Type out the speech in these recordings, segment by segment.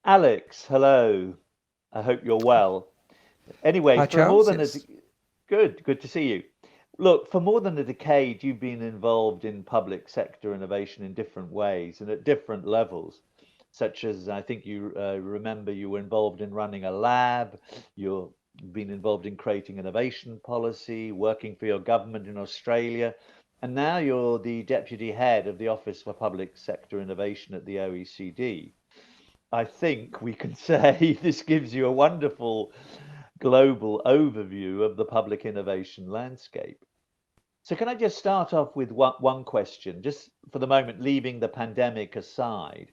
Alex, hello. I hope you're well. Anyway, Hi, for more Charles. than a Yes. good to see you. Look, for more than a decade, you've been involved in public sector innovation in different ways and at different levels, such as I think you remember you were involved in running a lab, you've been involved in creating innovation policy, working for your government in Australia, and now you're the deputy head of the Office for Public Sector Innovation at the OECD. I think we can say this gives you a wonderful global overview of the public innovation landscape. So, can I just start off with one question, just for the moment, leaving the pandemic aside?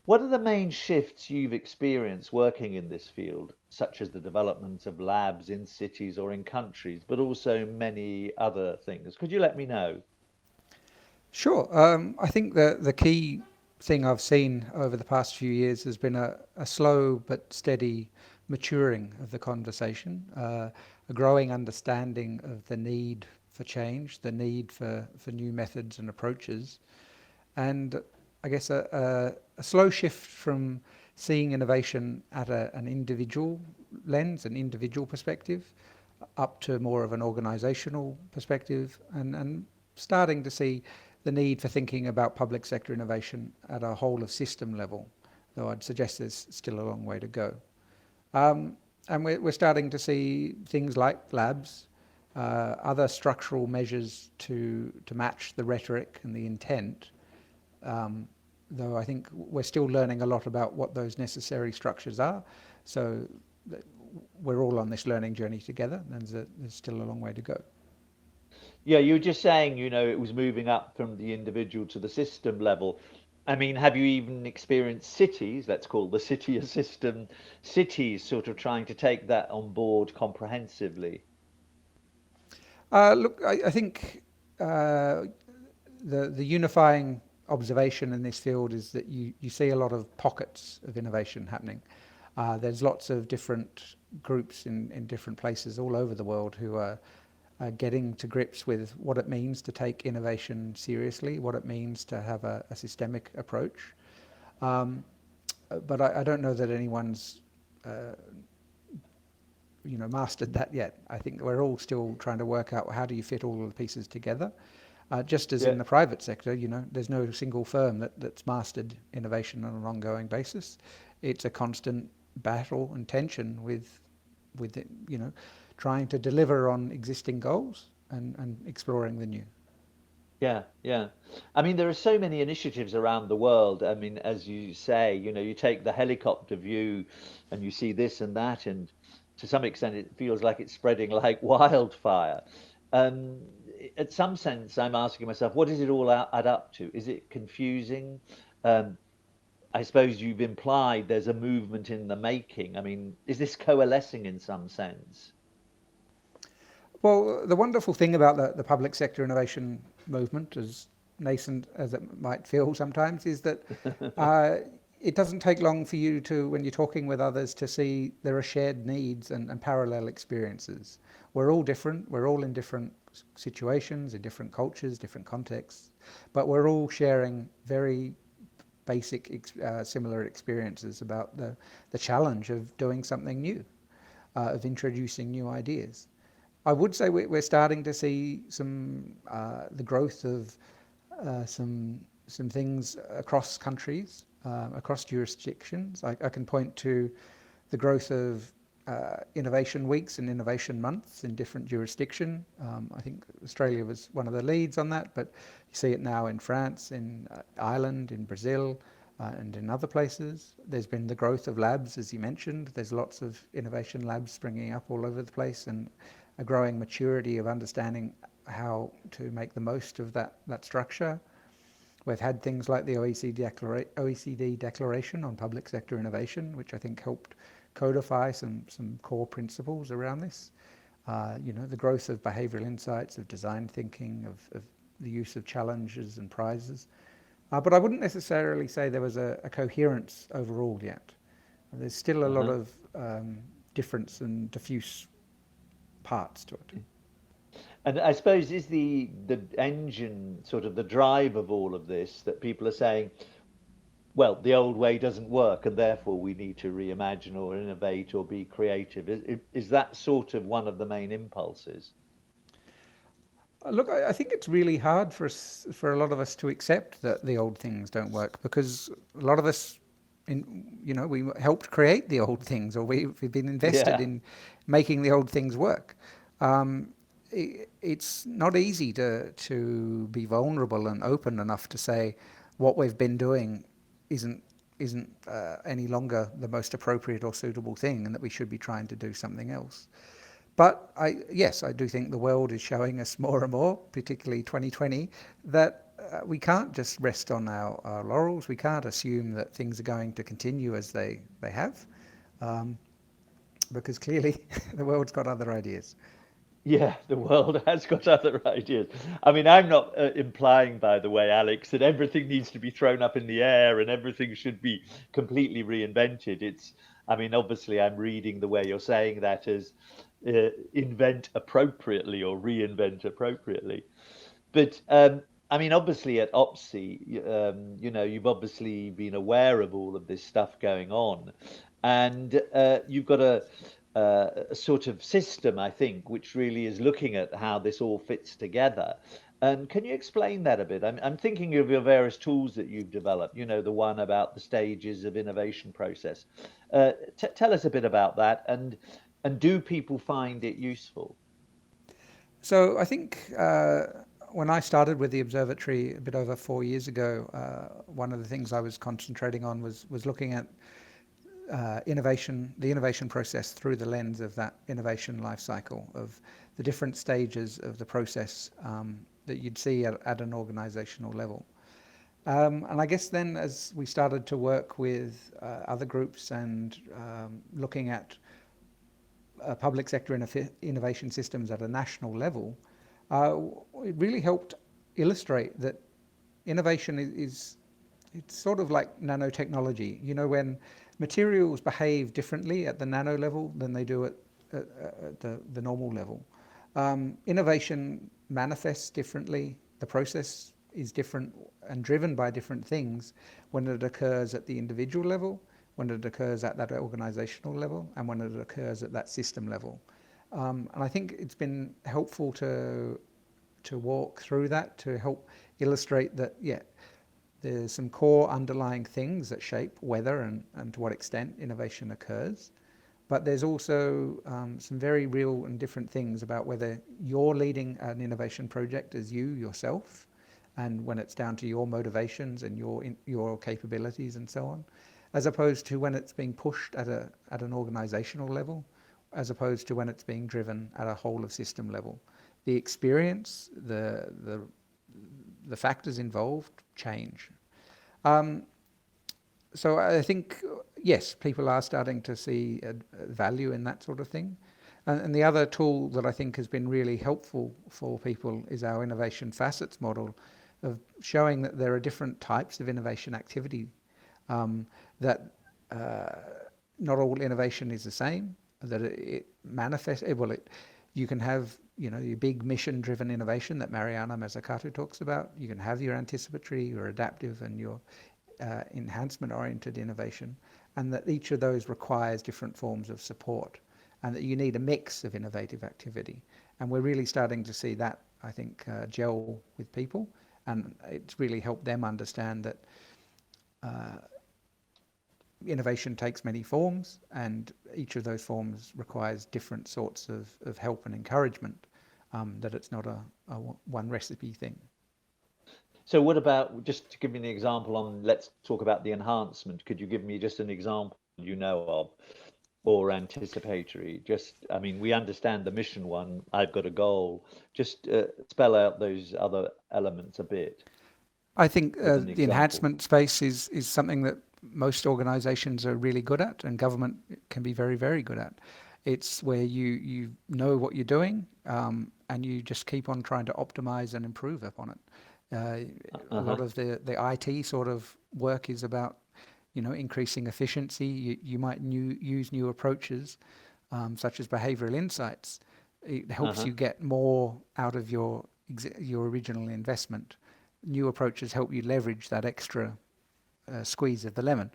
What are the main shifts you've experienced working in this field, such as the development of labs in cities or in countries, but also many other things? Could you let me know? Sure. I think the key thing I've seen over the past few years has been a slow but steady maturing of the conversation, a growing understanding of the need for change, the need for new methods and approaches, and I guess a slow shift from seeing innovation at an individual lens, an individual perspective, up to more of an organizational perspective, and starting to see the need for thinking about public sector innovation at a whole of system level, though I'd suggest there's still a long way to go. And we're starting to see things like labs, other structural measures to match the rhetoric and the intent, um, though I think we're still learning a lot about what those necessary structures are. So we're all on this learning journey together, and there's still a long way to go. Yeah, you were just saying, it was moving up from the individual to the system level. I mean, have you even experienced cities, let's call the city a system, cities sort of trying to take that on board comprehensively? Look, I think uh, the unifying observation in this field is that you see a lot of pockets of innovation happening. There's lots of different groups in different places all over the world who are getting to grips with what it means to take innovation seriously, what it means to have a systemic approach. Um, but I don't know that anyone's uh, mastered that yet. I think we're all still trying to work out how do you fit all of the pieces together. Just as Yeah, in the private sector, there's no single firm that's mastered innovation on an ongoing basis. It's a constant battle and tension with it, trying to deliver on existing goals and exploring the new. yeah, yeah. I mean, there are so many initiatives around the world. I mean, as you say, you take the helicopter view and you see this and that, and to some extent, it feels like it's spreading like wildfire. Um, at some sense, I'm asking myself, what does it all add up to? Is it confusing? Um, I suppose you've implied there's a movement in the making. I mean, is this coalescing in some sense? Well, the wonderful thing about the public sector innovation movement, as nascent as it might feel sometimes, is that uh, it doesn't take long for you to, when you're talking with others, to see there are shared needs and parallel experiences. We're all different, we're all in different situations, in different cultures, different contexts, but we're all sharing very basic, similar experiences about the challenge of doing something new, of introducing new ideas. I would say we're starting to see the growth of some things across countries, across jurisdictions. I can point to the growth of innovation weeks and innovation months in different jurisdiction. I think Australia was one of the leads on that, but you see it now in France, in Ireland, in Brazil, and in other places. There's been the growth of labs, as you mentioned. There's lots of innovation labs springing up all over the place, and a growing maturity of understanding how to make the most of that structure. We've had things like the OECD Declaration on Public Sector Innovation, which I think helped codify some core principles around this. The growth of behavioral insights, of design thinking, of the use of challenges and prizes. But I wouldn't necessarily say there was a coherence overall yet. There's still a lot Uh-huh. of difference and diffuse parts to it. And I suppose is the engine sort of the drive of all of this that people are saying, well, the old way doesn't work, and therefore we need to reimagine or innovate or be creative. Is that sort of one of the main impulses? Look, I think it's really hard for us, for a lot of us to accept that the old things don't work, because a lot of us, we helped create the old things, or we've been invested Yeah. in making the old things work. Um, it's not easy to be vulnerable and open enough to say what we've been doing isn't isn't any longer the most appropriate or suitable thing, and that we should be trying to do something else. But yes, I do think the world is showing us more and more, particularly 2020, that we can't just rest on our laurels. We can't assume that things are going to continue as they have, um, because clearly the world's got other ideas. Yeah, the world has got other ideas. I mean, I'm not implying, by the way, Alex, that everything needs to be thrown up in the air and everything should be completely reinvented. I mean, obviously, I'm reading the way you're saying that as invent appropriately or reinvent appropriately. But I mean, obviously at OPSI, you've obviously been aware of all of this stuff going on, and you've got a sort of system, I think, which really is looking at how this all fits together. Can you explain that a bit? I'm thinking of your various tools that you've developed. You know, the one about the stages of innovation process. Tell us a bit about that, and do people find it useful? So I think when I started with the observatory a bit over 4 years ago, one of the things I was concentrating on was looking at innovation, the innovation process through the lens of that innovation life cycle of the different stages of the process that you'd see at an organizational level. And I guess then, as we started to work with other groups and looking at public sector innovation systems at a national level, uh, it really helped illustrate that innovation is it's sort of like nanotechnology. You know, when materials behave differently at the nano level than they do at the normal level, innovation manifests differently. The process is different and driven by different things when it occurs at the individual level, when it occurs at that organizational level, and when it occurs at that system level. And I think it's been helpful to walk through that to help illustrate that, yeah, there's some core underlying things that shape whether and to what extent innovation occurs. But there's also some very real and different things about whether you're leading an innovation project as you yourself, and when it's down to your motivations and your capabilities and so on, as opposed to when it's being pushed at an organizational level, as opposed to when it's being driven at a whole of system level. The experience, the factors involved change. Um, so I think, yes, people are starting to see a value in that sort of thing. And the other tool that I think has been really helpful for people is our innovation facets model of showing that there are different types of innovation activity, that not all innovation is the same, that it manifests, you can have, your big mission-driven innovation that Mariana Mazzucato talks about. You can have your anticipatory, your adaptive, and your enhancement-oriented innovation, and that each of those requires different forms of support, and that you need a mix of innovative activity. And we're really starting to see that, I think, gel with people, and it's really helped them understand that innovation takes many forms, and each of those forms requires different sorts of help and encouragement, that it's not a one recipe thing. So what about, just to give me an example on, let's talk about the enhancement. Could you give me just an example you know of, or anticipatory? Just, I mean, we understand the mission one, I've got a goal. Just spell out those other elements a bit I think with an the example. enhancement space is something that most organizations are really good at, and government can be very, very good at. It's where you know what you're doing, and you just keep on trying to optimize and improve upon it. A lot Uh-huh. of the IT sort of work is about, increasing efficiency. You might use new approaches, such as behavioral insights. It helps Uh-huh. you get more out of your original investment. New approaches help you leverage that extra squeeze of the lemon.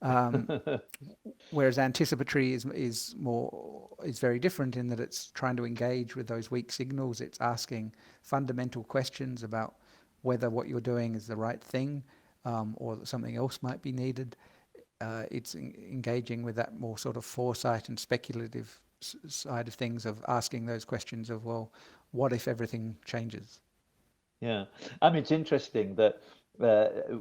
Um, Whereas anticipatory is very different in that it's trying to engage with those weak signals. It's asking fundamental questions about whether what you're doing is the right thing, or that something else might be needed. It's engaging with that more sort of foresight and speculative side of things, of asking those questions of, well, what if everything changes? Yeah, I mean, it's interesting that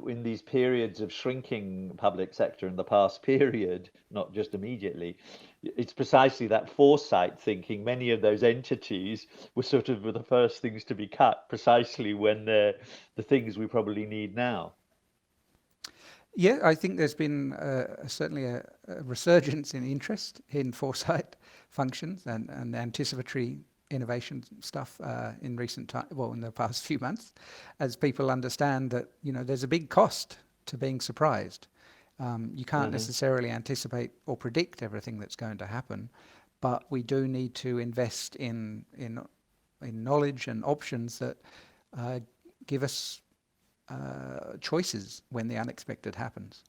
in these periods of shrinking public sector in the past period, not just immediately, it's precisely that foresight thinking. Many of those entities were sort of the first things to be cut, precisely when they're the things we probably need now. Yeah, I think there's been certainly a resurgence in interest in foresight functions and anticipatory innovation stuff in recent time, well, in the past few months, as people understand that there's a big cost to being surprised. You can't Uh-huh. necessarily anticipate or predict everything that's going to happen, but we do need to invest in knowledge and options that uh, give us choices when the unexpected happens.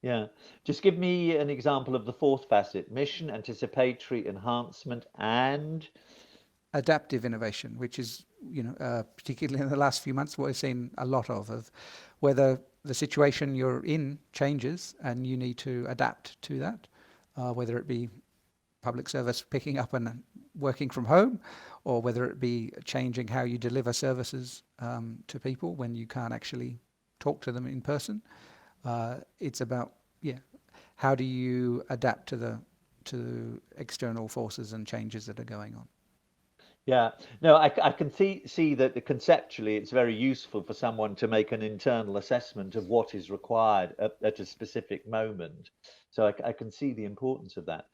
Yeah, just give me an example of the fourth facet: mission, anticipatory, enhancement, and Adaptive innovation, which is, particularly in the last few months, what we've seen a lot of whether the situation you're in changes and you need to adapt to that, whether it be public service picking up and working from home, or whether it be changing how you deliver services to people when you can't actually talk to them in person. It's about, yeah, how do you adapt to external forces and changes that are going on. yeah, no, I can see that conceptually it's very useful for someone to make an internal assessment of what is required at a specific moment. So I can see the importance of that.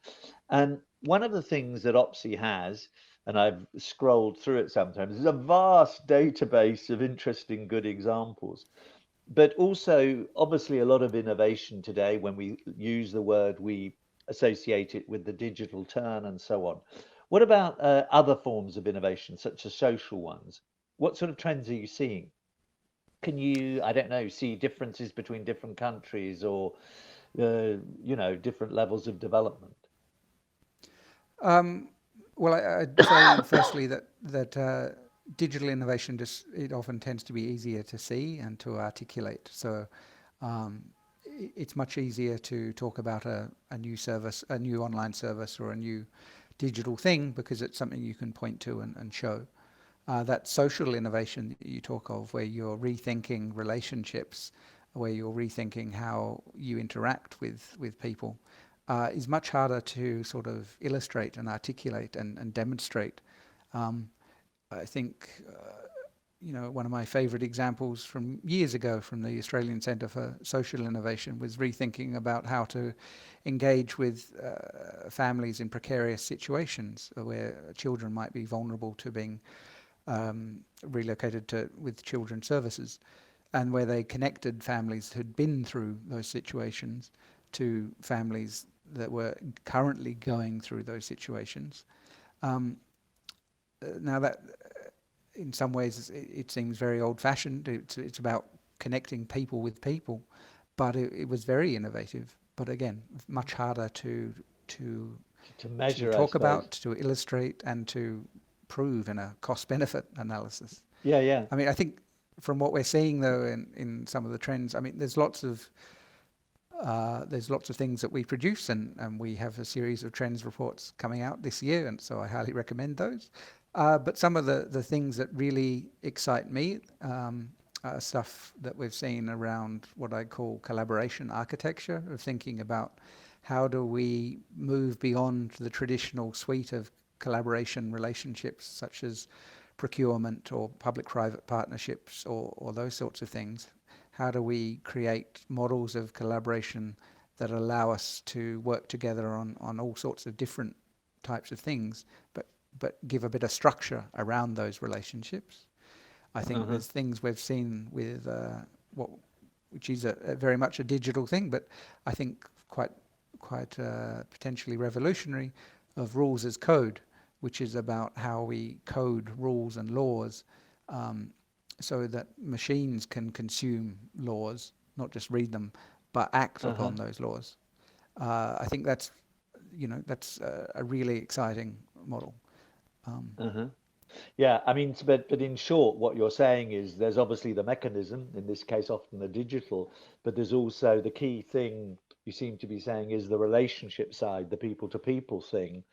And one of the things that OPSI has, and I've scrolled through it sometimes, is a vast database of interesting, good examples. But also, obviously, a lot of innovation today, when we use the word, we associate it with the digital turn and so on. What about other forms of innovation, such as social ones? What sort of trends are you seeing? Can you, I don't know, see differences between different countries or, different levels of development? Um, well, I'd say firstly that digital innovation, just it often tends to be easier to see and to articulate. So um, it's much easier to talk about a new service, a new online service, or a new digital thing, because it's something you can point to and show. That social innovation that you talk of, where you're rethinking relationships, where you're rethinking how you interact with people, is much harder to sort of illustrate and articulate and demonstrate. Um, I think, one of my favourite examples from years ago from the Australian Centre for Social Innovation was rethinking about how to engage with families in precarious situations where children might be vulnerable to being relocated to with children's services, and where they connected families who'd been through those situations to families that were currently going through those situations. Um, Now that, in some ways, it seems very old-fashioned. It's about connecting people with people, but it was very innovative. But again, much harder to To to measure, I talk suppose. about, to illustrate, and to prove in a cost-benefit analysis. Yeah, yeah. I mean, I think from what we're seeing though in some of the trends, I mean, there's lots of things that we produce, and we have a series of trends reports coming out this year, and so I highly recommend those. But some of the things that really excite me are stuff that we've seen around what I call collaboration architecture, of thinking about how do we move beyond the traditional suite of collaboration relationships, such as procurement or public-private partnerships, or those sorts of things. How do we create models of collaboration that allow us to work together on all sorts of different types of things, but give a bit of structure around those relationships? I think Uh-huh. there's things we've seen with what which is a very much a digital thing, but I think quite potentially revolutionary, of rules as code, which is about how we code rules and laws, um, so that machines can consume laws, not just read them, but act Uh-huh. upon those laws. I think that's a really exciting model. Um, Uh-huh. Yeah, I mean, but in short, what you're saying is there's obviously the mechanism, in this case, often the digital, but there's also the key thing you seem to be saying is the relationship side, the people to people thing,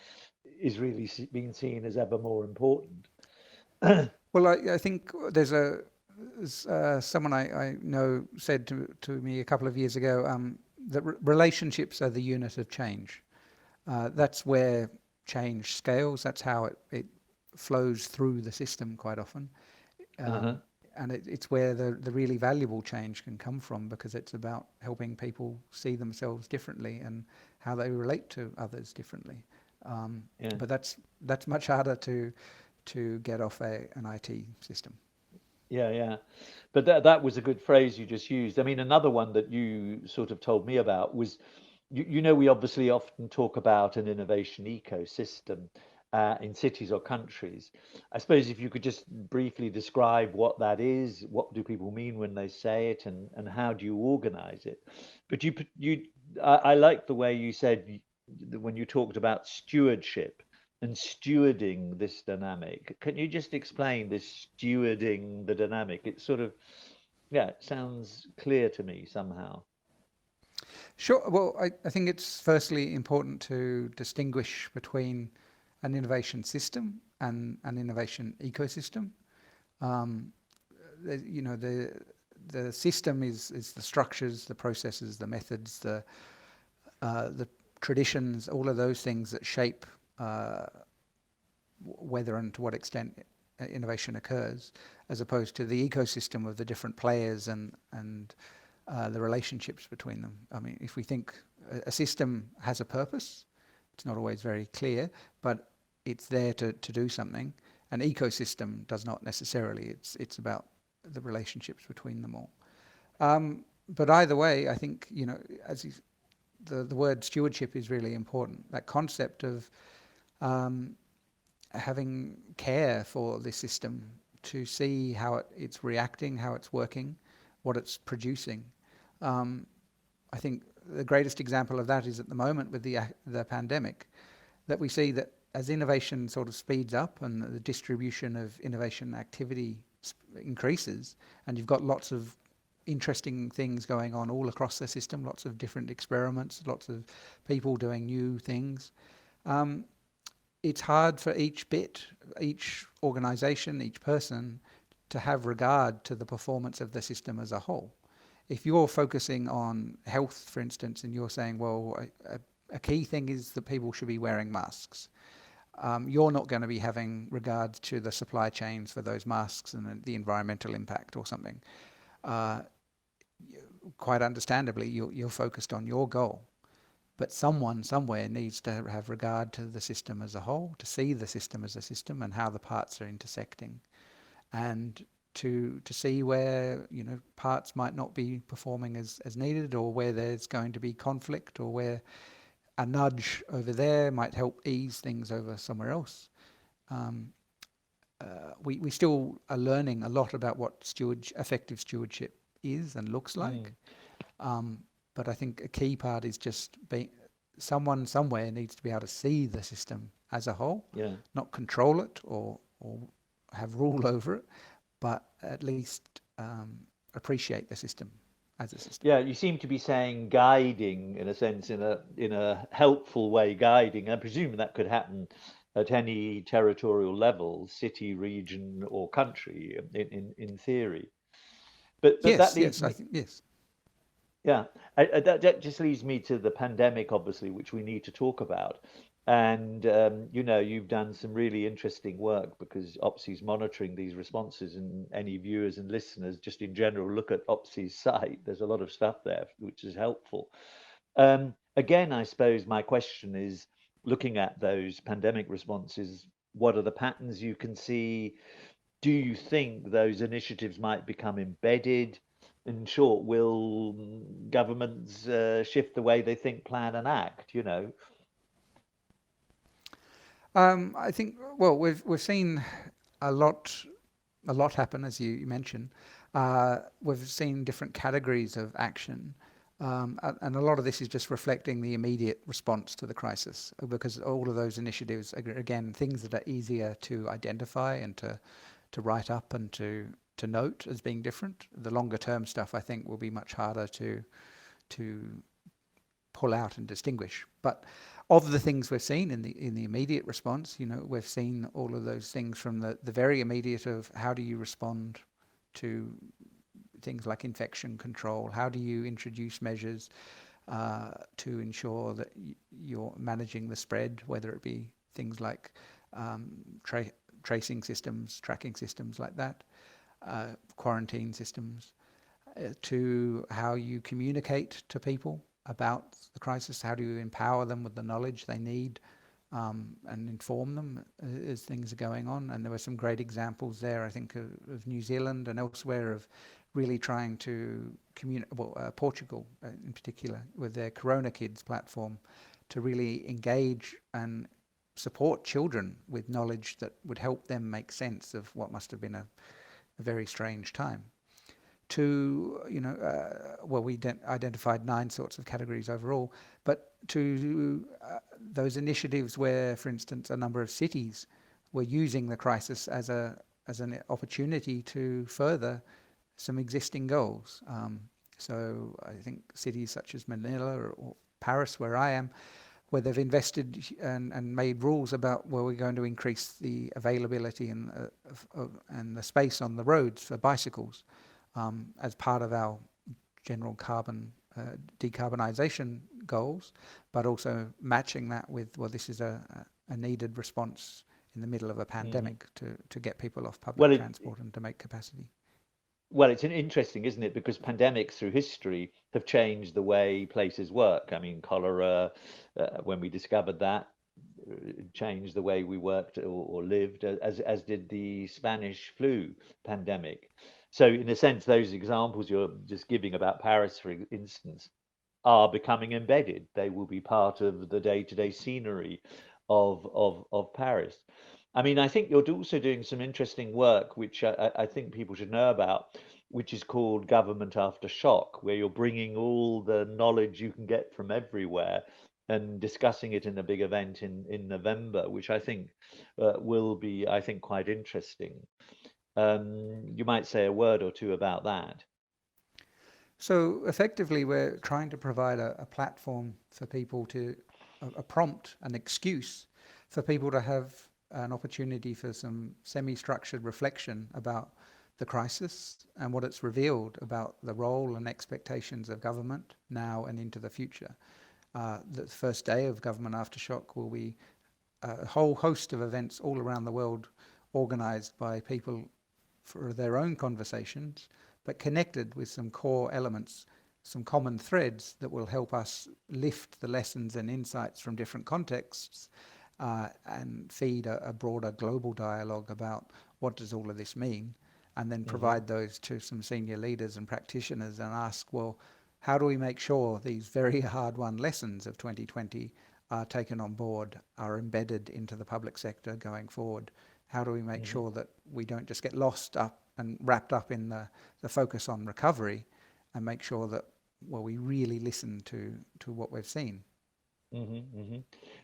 is really being seen as ever more important. well, I think someone I know said to me a couple of years ago, that relationships are the unit of change. That's where change scales. That's how it flows through the system quite often. Uh-huh. Um, and it's where the really valuable change can come from, because it's about helping people see themselves differently and how they relate to others differently. Um, Yeah. but that's much harder to get off an IT system. Yeah, yeah. But that was a good phrase you just used. I mean, another one that you sort of told me about was, you know, we obviously often talk about an innovation ecosystem in cities or countries. I suppose if you could just briefly describe what that is, what do people mean when they say it, and how do you organize it? But I like the way you said when you talked about stewardship and stewarding this dynamic. Can you just explain this stewarding the dynamic? It's sort of, yeah, it sounds clear to me somehow. Sure. Well, I think it's firstly important to distinguish between an innovation system and an innovation ecosystem. Um, the system is the structures, the processes, the methods, the traditions, all of those things that shape uh, whether and to what extent innovation occurs, as opposed to the ecosystem of the different players and the relationships between them. I mean, if we think a system has a purpose, it's not always very clear, but it's there to do something. An ecosystem does not necessarily. It's about the relationships between them all. But either way, I think, as the word stewardship is really important. That concept of um, having care for the system, to see how it's reacting, how it's working, what it's producing. Um, I think the greatest example of that is at the moment with the pandemic, that we see that as innovation sort of speeds up and the distribution of innovation activity increases, and you've got lots of interesting things going on all across the system, lots of different experiments, lots of people doing new things. Um, it's hard for each bit, each organization, each person to have regard to the performance of the system as a whole. If you're focusing on health, for instance, and you're saying, well, a key thing is that people should be wearing masks, you're not going to be having regard to the supply chains for those masks and the environmental impact or something. Uh, Quite understandably, you're focused on your goal. But someone somewhere needs to have regard to the system as a whole, to see the system as a system and how the parts are intersecting, and to see where parts might not be performing as needed, or where there's going to be conflict, or where a nudge over there might help ease things over somewhere else. Um, we still are learning a lot about what effective stewardship is and looks like. Mm, Um, but I think a key part is just being someone somewhere needs to be able to see the system as a whole, yeah. not control it or have rule over it, but at least appreciate the system as a system. Yeah, you seem to be saying guiding in a sense, in a helpful way, guiding. I presume that could happen at any territorial level, city, region, or country, in theory. But that Yes, leads yes, I me, think yes. yeah, that just leads me to the pandemic, obviously, which we need to talk about. And you know, you've done some really interesting work because OPSI's monitoring these responses, and any viewers and listeners, just in general, look at OPSI's site. There's a lot of stuff there which is helpful. Again, I suppose my question is, looking at those pandemic responses, what are the patterns you can see? Do you think those initiatives might become embedded? in short, will governments shift the way they think, plan, and act? I think, well, we've seen a lot a lot happen, as you mentioned. We've seen different categories of action, and a lot of this is just reflecting the immediate response to the crisis, because all of those initiatives are, again, things that are easier to identify and to write up and to note as being different. The longer term stuff, I think, will be much harder to pull out and distinguish. But of the things we've seen in the immediate response, we've seen all of those things from the very immediate of how do you respond to things like infection control, how do you introduce measures to ensure that you're managing the spread, whether it be things like tracing systems, tracking systems like that, quarantine systems, to how you communicate to people about the crisis, how do you empower them with the knowledge they need, and inform them as things are going on. And there were some great examples there, I think, of New Zealand and elsewhere of really trying to communicate, Portugal in particular, with their Corona Kids platform, to really engage and support children with knowledge that would help them make sense of what must have been a very strange time. To, we identified 9 sorts of categories overall, but to those initiatives where, for instance, a number of cities were using the crisis as an opportunity to further some existing goals. So I think cities such as Manila or Paris, where I am, where they've invested and made rules about where we're going to increase the availability and the space on the roads for bicycles, as part of our general carbon decarbonisation goals, but also matching that with, well, this is a needed response in the middle of a pandemic to get people off public transport and to make capacity. Well, it's interesting, isn't it? Because pandemics through history have changed the way places work. I mean, cholera, when we discovered that, changed the way we worked or lived, as did the Spanish flu pandemic. So, in a sense, those examples you're just giving about Paris, for instance, are becoming embedded. They will be part of the day-to-day scenery of Paris. I mean, I think you're also doing some interesting work, which I think people should know about, which is called Government After Shock, where you're bringing all the knowledge you can get from everywhere and discussing it in a big event in November, which I think will be, I think, quite interesting. You might say a word or two about that. So effectively, we're trying to provide a platform for people a prompt, an excuse for people to have an opportunity for some semi-structured reflection about the crisis and what it's revealed about the role and expectations of government now and into the future. The first day of Government Aftershock will be a whole host of events all around the world, organised by people for their own conversations, but connected with some core elements, some common threads that will help us lift the lessons and insights from different contexts, and feed a broader global dialogue about what does all of this mean, and then provide those to some senior leaders and practitioners and ask, well, how do we make sure these very hard-won lessons of 2020 are taken on board, are embedded into the public sector going forward? How do we make sure that we don't just get lost up and wrapped up in the focus on recovery, and make sure that, well, we really listen to what we've seen?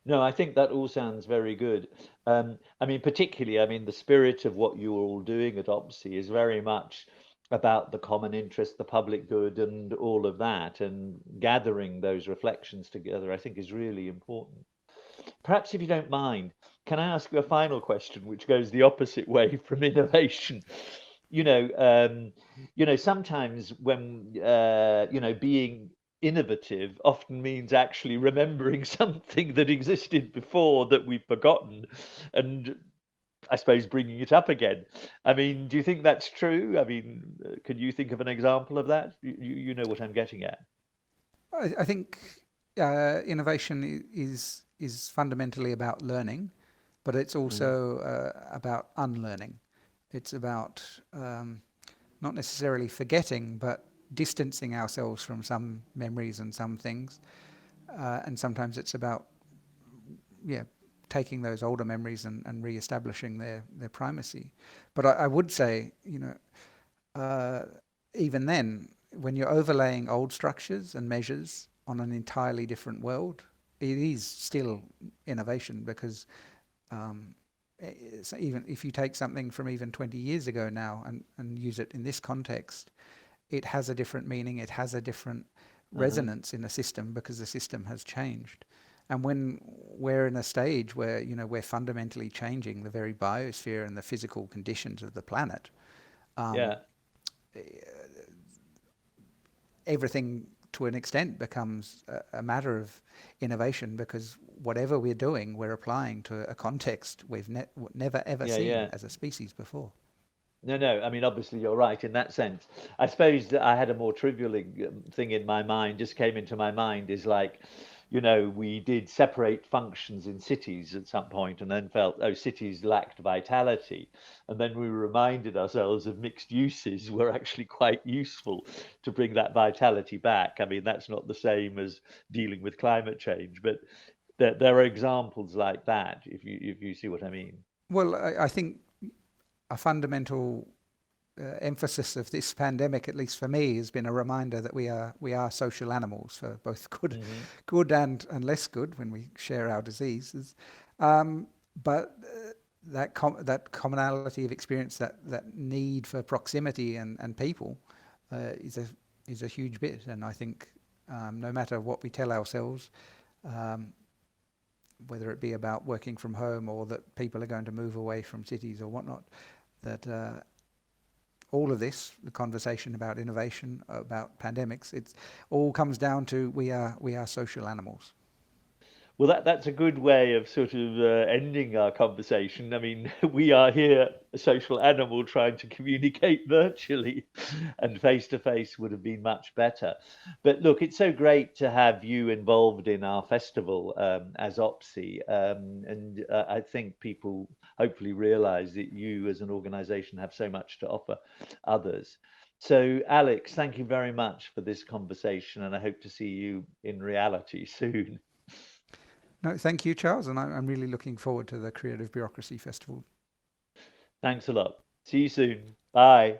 No, I think that all sounds very good. I mean, particularly, I mean, the spirit of what you're all doing at OPSI is very much about the common interest, the public good, and all of that, and gathering those reflections together, I think, is really important. Perhaps, if you don't mind, can I ask you a final question, which goes the opposite way from innovation? You know, sometimes when being innovative often means actually remembering something that existed before that we've forgotten, and I suppose bringing it up again. I mean, do you think that's true? I mean, could you think of an example of that? You know what I'm getting at. I think innovation is fundamentally about learning, but it's Mm, also about unlearning. It's about not necessarily forgetting, but distancing ourselves from some memories and some things, and sometimes it's about yeah taking those older memories and re-establishing their primacy. But I would say, uh, even then, when you're overlaying old structures and measures on an entirely different world, it is still innovation because um, so even if you take something from even 20 years ago now and use it in this context, it has a different meaning, it has a different Uh-huh. resonance in the system because the system has changed. And when we're in a stage where, we're fundamentally changing the very biosphere and the physical conditions of the planet, um, Yeah. everything to an extent becomes a matter of innovation because whatever we're doing, we're applying to a context we've never ever Yeah. seen Yeah. as a species before. No, no. I mean, obviously, you're right in that sense. I suppose that I had a more trivial thing in my mind, just came into my mind is like, we did separate functions in cities at some point and then felt, oh, cities lacked vitality. And then we reminded ourselves of mixed uses were actually quite useful to bring that vitality back. I mean, that's not the same as dealing with climate change, but there are examples like that, if you see what I mean. Well, I think a fundamental emphasis of this pandemic, at least for me, has been a reminder that we are social animals for both good, Hmm. good and less good when we share our diseases. Um, but that commonality of experience, that need for proximity and people, is a huge bit. And I think no matter what we tell ourselves, um, whether it be about working from home or that people are going to move away from cities or whatnot, that all of this, the conversation about innovation, about pandemics, it's all comes down to we are social animals. Well, that's a good way of sort of ending our conversation. I mean, we are here, a social animal, trying to communicate virtually, and face to face would have been much better. But look, it's so great to have you involved in our festival as OPSI, and I think people hopefully realise that you, as an organisation, have so much to offer others. So, Alex, thank you very much for this conversation, and I hope to see you in reality soon. No, thank you, Charles, and I'm really looking forward to the Creative Bureaucracy Festival. Thanks a lot. See you soon. Bye.